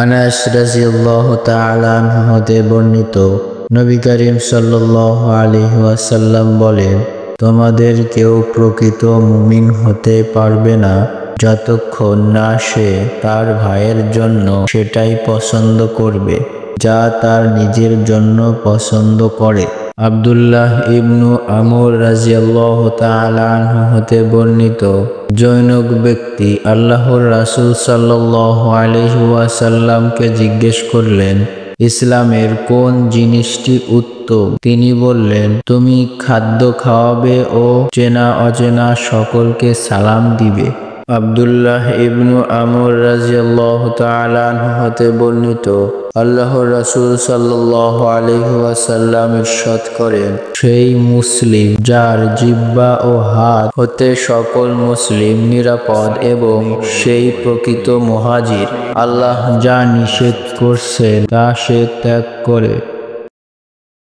আনাস রাদিয়াল্লাহু তাআলা আনহু হতে বর্ণিত, নবী করিম সাল্লাল্লাহু আলাইহি ওয়াসাল্লাম বলেন, তোমাদের কেউ প্রকৃত মুমিন হতে পারবে না যতক্ষণ না সে তার ভাইয়ের জন্য সেটাই পছন্দ করবে যা তার নিজের জন্য পছন্দ করে। আব্দুল্লাহ ইবনু আমর রাদিয়াল্লাহু তাআলা আনহু হতে বর্ণিত, জনৈক ব্যক্তি আল্লাহর রাসূল সাল্লাল্লাহু আলাইহি ওয়াসাল্লামকে জিজ্ঞেস করলেন, ইসলামের কোন জিনিসটি উত্তম? তিনি বললেন, তুমি খাদ্য খাওয়াবে ও চেনা অচেনা সকলকে সালাম দিবে। আব্দুল্লাহ ইবনু আমর রাদিয়াল্লাহু তাআলা আনহু হতে বর্ণিত, আল্লাহর রাসূল সাল্লাল্লাহু আলাইহি ওয়াসাল্লাম ইরশাদ করেন, সেই মুসলিম যার জিহ্বা ও হাত হতে সকল মুসলিম নিরাপদ এবং সেই প্রকৃত মুহাজির, আল্লাহ যা নিষেধ করছেন তা সে ত্যাগ করে।